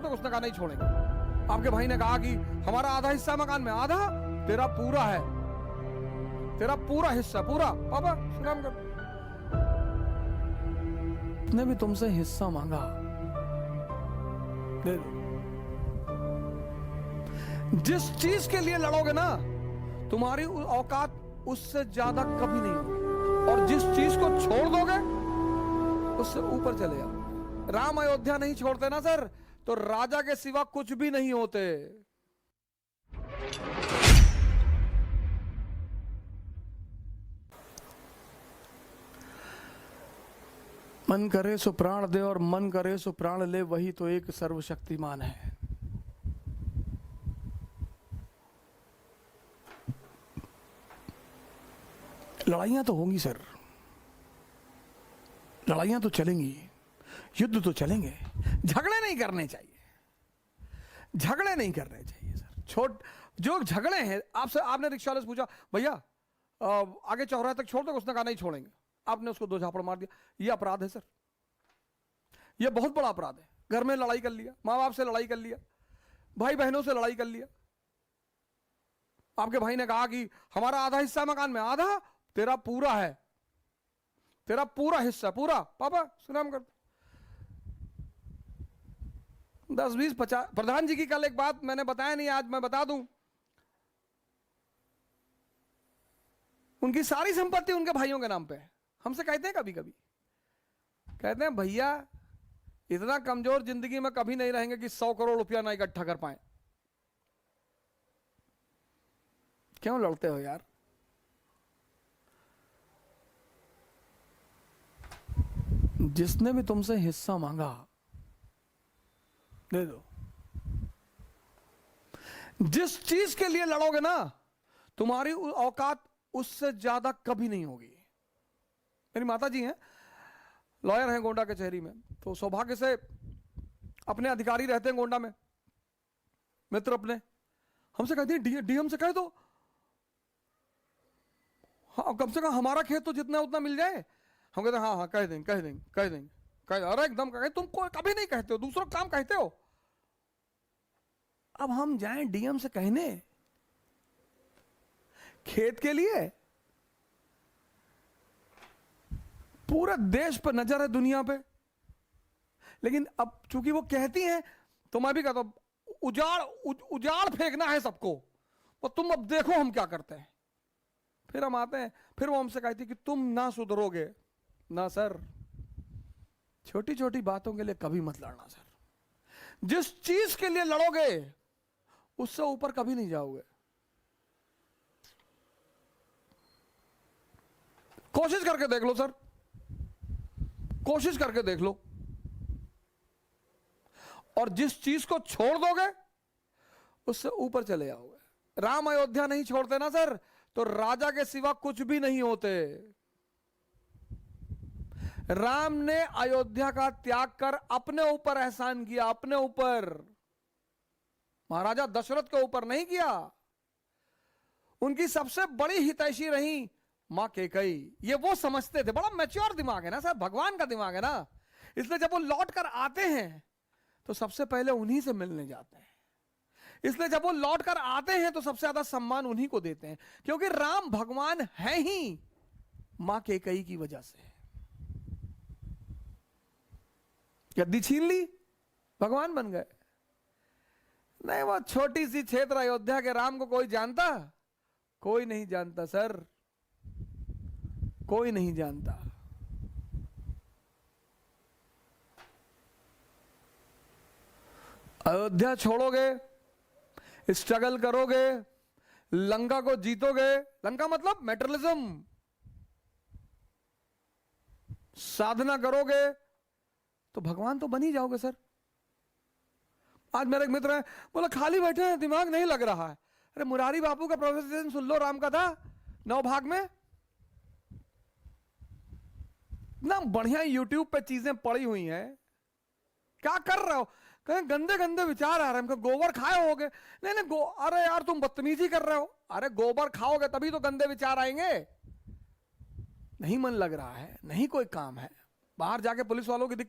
दो, उसने कहा नहीं छोड़ेंगे। आपके भाई ने कहा कि हमारा आधा हिस्सा मकान में, आधा तेरा पूरा है, तेरा पूरा हिस्सा पूरा। पापा सुनाम कर, उसने भी तुमसे हिस्सा मांगा, दे दो। जिस चीज के लिए लड़ोगे ना, तुम्हारी औकात उससे ज्यादा कभी नहीं होगी, और जिस चीज को छोड़ दोगे उससे ऊपर चले जाओ। राम अयोध्या नहीं छोड़ते ना सर, तो राजा के सिवा कुछ भी नहीं होते। मन करे सो प्राण दे और मन करे सो प्राण ले, वही तो एक सर्वशक्तिमान है। लड़ाइयां तो होंगी सर, लड़ाइयां तो चलेंगी, युद्ध तो चलेंगे, झगड़े नहीं करने चाहिए, झगड़े नहीं करने चाहिए सर। जो झगड़े हैं, आपसे आपने रिक्शा वाले से पूछा भैया आगे चौराहे तक छोड़ दो, उसने कहा नहीं छोड़ेंगे, आपने उसको 2 झापड़ मार दिया, ये अपराध है सर, ये बहुत बड़ा अपराध है। घर में लड़ाई कर लिया, माँ बाप से लड़ाई कर लिया, भाई बहनों से लड़ाई कर लिया, आपके भाई ने कहा कि हमारा आधा हिस्सा मकान में, आधा तेरा पूरा है, तेरा पूरा हिस्सा पूरा। पापा सुनाम कर, 10, 20, 50। प्रधान जी की कल एक बात मैंने बताया नहीं, आज मैं बता दूं। उनकी सारी संपत्ति उनके भाइयों के नाम पे है। हमसे कहते हैं कभी कभी, कहते हैं भैया इतना कमजोर जिंदगी में कभी नहीं रहेंगे कि 100 करोड़ रुपया ना इकट्ठा कर पाए। क्यों लड़ते हो यार? जिसने भी तुमसे हिस्सा मांगा, दे दो। जिस चीज के लिए लड़ोगे ना, तुम्हारी औकात उससे ज्यादा कभी नहीं होगी। मेरी माता जी हैं, लॉयर हैं गोंडा कचहरी में, तो सौभाग्य से अपने अधिकारी रहते हैं गोंडा में, मित्र अपने। हमसे कहती है डीएम से कह दो, हाँ कम से कम हमारा खेत तो जितना उतना मिल जाए। हम कहते हैं हाँ हाँ कह देंगे कह देंगे कह देंगे कह, अरे एकदम कह, तुम कोई कभी नहीं कहते हो, दूसरों का काम कहते हो। अब हम जाएं डीएम से कहने खेत के लिए, पूरे देश पर नजर है, दुनिया पे। लेकिन अब चूंकि वो कहती हैं तो मैं भी कहता हूं उजाड़ फेंकना है सबको, और तुम अब देखो हम क्या करते हैं। फिर हम आते हैं, फिर वो हमसे कहती कि तुम ना सुधरोगे ना सर। छोटी छोटी बातों के लिए कभी मत लड़ना सर। जिस चीज के लिए लड़ोगे उससे ऊपर कभी नहीं जाओगे। कोशिश करके देख लो सर, कोशिश करके देख लो। और जिस चीज को छोड़ दोगे उससे ऊपर चले जाओगे। राम अयोध्या नहीं छोड़ते ना सर, तो राजा के सिवा कुछ भी नहीं होते। राम ने अयोध्या का त्याग कर अपने ऊपर एहसान किया, अपने ऊपर, महाराजा दशरथ के ऊपर नहीं किया। उनकी सबसे बड़ी हितैषी रही मां कैकेयी। ये वो समझते थे, बड़ा मैच्योर दिमाग है ना सर, भगवान का दिमाग है ना। इसलिए जब वो लौट कर आते हैं तो सबसे पहले उन्हीं से मिलने जाते हैं। इसलिए जब वो लौट कर आते हैं तो सबसे ज्यादा सम्मान उन्हीं को देते हैं, क्योंकि राम भगवान है ही मां कैकेयी की वजह से। गद्दी छीन ली, भगवान बन गए। नहीं, वो छोटी सी क्षेत्र अयोध्या के राम को कोई जानता? कोई नहीं जानता सर, कोई नहीं जानता। अयोध्या छोड़ोगे, स्ट्रगल करोगे, लंका को जीतोगे। लंका मतलब मेटेरियलिज्म, साधना करोगे तो भगवान तो बन ही जाओगे सर। आज मेरा एक मित्र है, बोला खाली बैठे हैं, दिमाग नहीं लग रहा है। अरे मुरारी बापू का प्रोफेसर सुन लो, राम कथा 9 भाग में। इतना बढ़िया यूट्यूब पे चीजें पड़ी हुई हैं, क्या कर रहे हो? कहीं गंदे गंदे विचार आ रहे हैं, गोबर खाए होगे। नहीं नहीं अरे यार तुम बदतमीजी कर रहे हो। अरे गोबर खाओगे तभी तो गंदे विचार आएंगे। नहीं मन लग रहा है, नहीं कोई काम है, बाहर जाके पुलिस वालों की दिक्कत